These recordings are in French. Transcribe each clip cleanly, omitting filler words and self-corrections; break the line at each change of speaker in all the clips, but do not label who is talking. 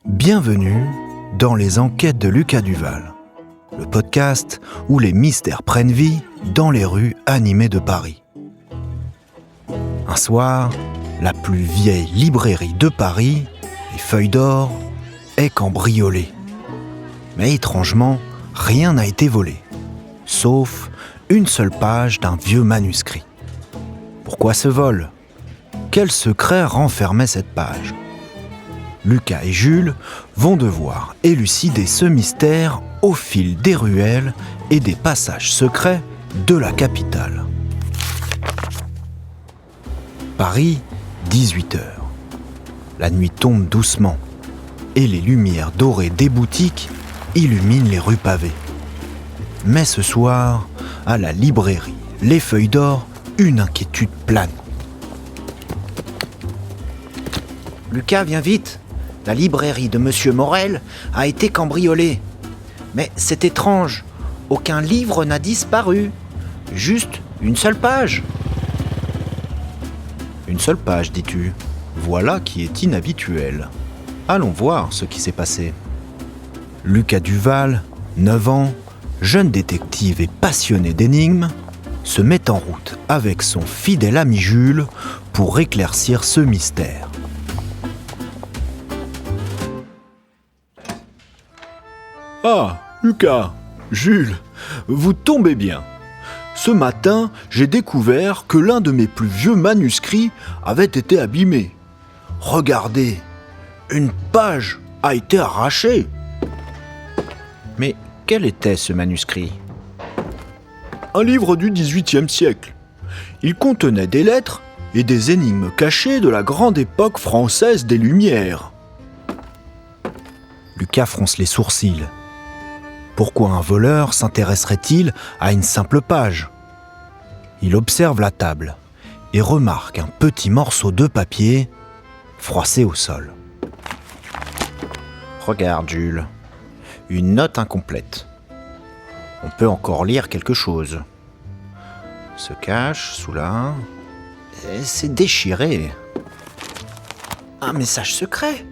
Bienvenue dans les enquêtes de Lucas Duval, le podcast où les mystères prennent vie dans les rues animées de Paris. Un soir, la plus vieille librairie de Paris, les Feuilles d'Or, est cambriolée. Mais étrangement, rien n'a été volé, sauf une seule page d'un vieux manuscrit. Pourquoi ce vol ? Quel secret renfermait cette page ? Lucas et Jules vont devoir élucider ce mystère au fil des ruelles et des passages secrets de la capitale. Paris, 18h. La nuit tombe doucement et les lumières dorées des boutiques illuminent les rues pavées. Mais ce soir, à la librairie Les Feuilles d'Or, une inquiétude plane.
Lucas, viens vite. La librairie de Monsieur Morel a été cambriolée. Mais c'est étrange, aucun livre n'a disparu. Juste une seule page.
Une seule page, dis-tu ? Voilà qui est inhabituel. Allons voir ce qui s'est passé. Lucas Duval, 9 ans, jeune détective et passionné d'énigmes, se met en route avec son fidèle ami Jules pour éclaircir ce mystère.
Ah, Lucas, Jules, vous tombez bien. Ce matin, j'ai découvert que l'un de mes plus vieux manuscrits avait été abîmé. Regardez, une page a été arrachée.
Mais quel était ce manuscrit ?
Un livre du XVIIIe siècle. Il contenait des lettres et des énigmes cachées de la grande époque française des Lumières.
Lucas fronce les sourcils. Pourquoi un voleur s'intéresserait-il à une simple page ? Il observe la table et remarque un petit morceau de papier froissé au sol. Regarde, Jules, une note incomplète. On peut encore lire quelque chose. Se cache sous la... C'est déchiré.
Un message secret.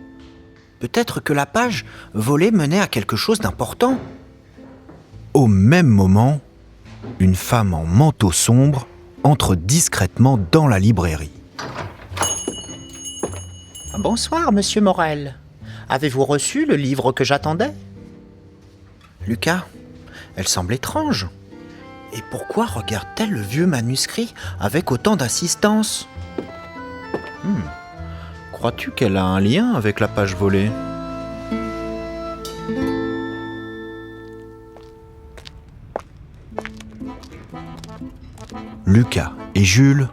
Peut-être que la page volée menait à quelque chose d'important.
Au même moment, une femme en manteau sombre entre discrètement dans la librairie.
Bonsoir, Monsieur Morel. Avez-vous reçu le livre que j'attendais ? Lucas, elle semble étrange. Et pourquoi regarde-t-elle le vieux manuscrit avec autant d'insistance ?
Crois-tu qu'elle a un lien avec la page volée ? Lucas et Jules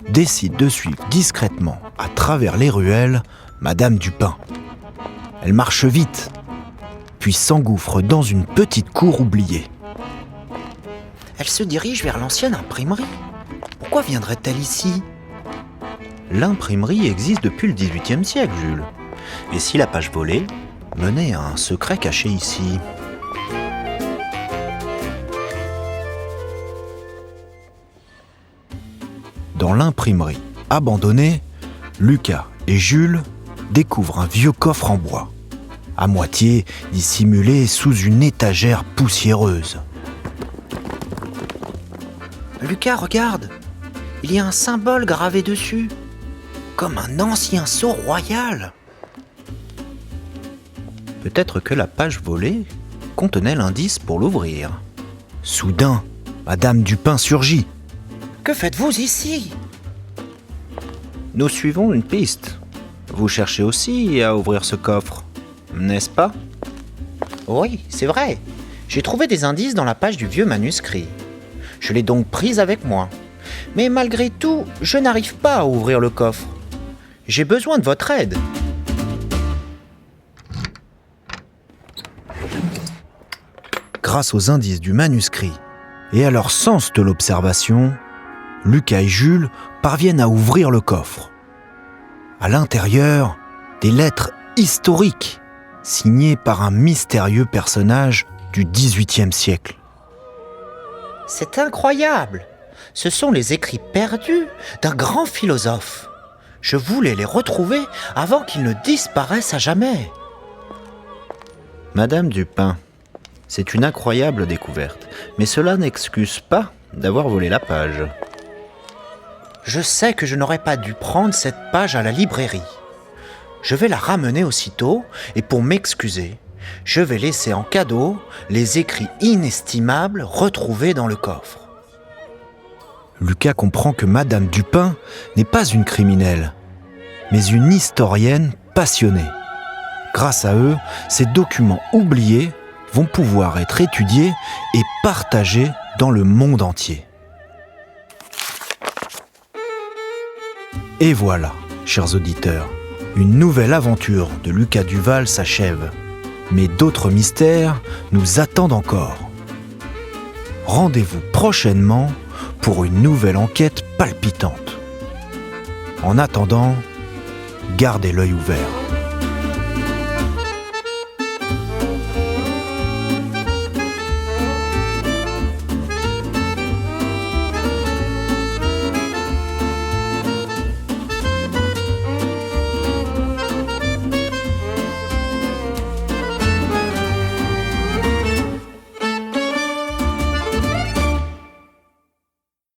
décident de suivre discrètement à travers les ruelles Madame Dupin. Elle marche vite, puis s'engouffre dans une petite cour oubliée.
Elle se dirige vers l'ancienne imprimerie. Pourquoi viendrait-elle ici ?
L'imprimerie existe depuis le XVIIIe siècle, Jules. Et si la page volée menait à un secret caché ici ? Dans l'imprimerie abandonnée, Lucas et Jules découvrent un vieux coffre en bois, à moitié dissimulé sous une étagère poussiéreuse.
Lucas, regarde. Il y a un symbole gravé dessus, comme un ancien sceau royal.
Peut-être que la page volée contenait l'indice pour l'ouvrir. Soudain, Madame Dupin surgit.
Que faites-vous ici ?
Nous suivons une piste. Vous cherchez aussi à ouvrir ce coffre, n'est-ce pas ?
Oui, c'est vrai. J'ai trouvé des indices dans la page du vieux manuscrit. Je l'ai donc prise avec moi. Mais malgré tout, je n'arrive pas à ouvrir le coffre. J'ai besoin de votre aide.
Grâce aux indices du manuscrit et à leur sens de l'observation, Lucas et Jules parviennent à ouvrir le coffre. À l'intérieur, des lettres historiques signées par un mystérieux personnage du XVIIIe siècle.
C'est incroyable. Ce sont les écrits perdus d'un grand philosophe. Je voulais les retrouver avant qu'ils ne disparaissent à jamais.
Madame Dupin, c'est une incroyable découverte, mais cela n'excuse pas d'avoir volé la page.
Je sais que je n'aurais pas dû prendre cette page à la librairie. Je vais la ramener aussitôt et pour m'excuser, je vais laisser en cadeau les écrits inestimables retrouvés dans le coffre.
Lucas comprend que Madame Dupin n'est pas une criminelle, mais une historienne passionnée. Grâce à eux, ces documents oubliés vont pouvoir être étudiés et partagés dans le monde entier. Et voilà, chers auditeurs, une nouvelle aventure de Lucas Duval s'achève. Mais d'autres mystères nous attendent encore. Rendez-vous prochainement pour une nouvelle enquête palpitante. En attendant, gardez l'œil ouvert.